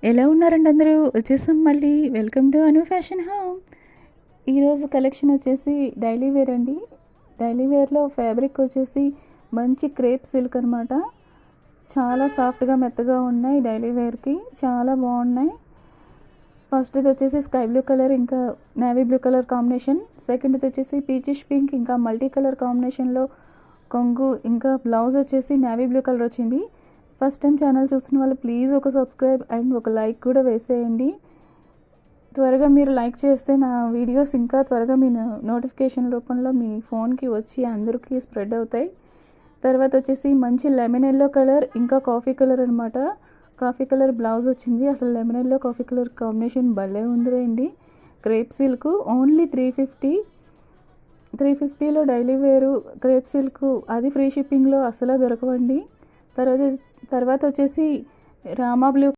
ఎలా ఉన్నారండి అందరూ? వచ్చేసాం మళ్ళీ. Welcome to Anu fashion home. ఈరోజు కలెక్షన్ వచ్చేసి డైలీ వేర్ అండి. డైలీ వేర్‌లో ఫ్యాబ్రిక్ వచ్చేసి మంచి క్రేప్ సిల్క్ అనమాట. చాలా సాఫ్ట్‌గా, మెత్తగా ఉన్నాయి. డైలీ వేర్‌కి చాలా బాగున్నాయి. ఫస్ట్‌ది వచ్చేసి స్కై బ్లూ కలర్ ఇంకా నేవీ బ్లూ కలర్ కాంబినేషన్. సెకండ్‌ది వచ్చేసి పీచిష్ పింక్ ఇంకా మల్టీ కలర్ కాంబినేషన్‌లో కొంగు ఇంకా బ్లౌజ్ వచ్చేసి నేవీ బ్లూ కలర్ వచ్చింది. ఫస్ట్ టైం ఛానల్ చూస్తున్న వాళ్ళు ప్లీజ్ ఒక సబ్స్క్రైబ్ అండ్ ఒక లైక్ కూడా వేసేయండి. త్వరగా మీరు లైక్ చేస్తే నా వీడియోస్ ఇంకా త్వరగా మీ నోటిఫికేషన్ రూపంలో మీ ఫోన్కి వచ్చి అందరికీ స్ప్రెడ్ అవుతాయి. తర్వాత వచ్చేసి మంచి లెమన్ ఎల్లో కలర్ ఇంకా కాఫీ కలర్ అనమాట. కాఫీ కలర్ బ్లౌజ్ వచ్చింది. అసలు lemon yellow coffee colour combination భలే ఉందిలేండి. క్రేప్ సిల్క్ ఓన్లీ 350లో డైలీ వేరు క్రేప్ సిల్క్, అది ఫ్రీ షిప్పింగ్లో అసలు దొరకవండి. తర్వాత తర్వాత వచ్చేసి రామా బ్లూ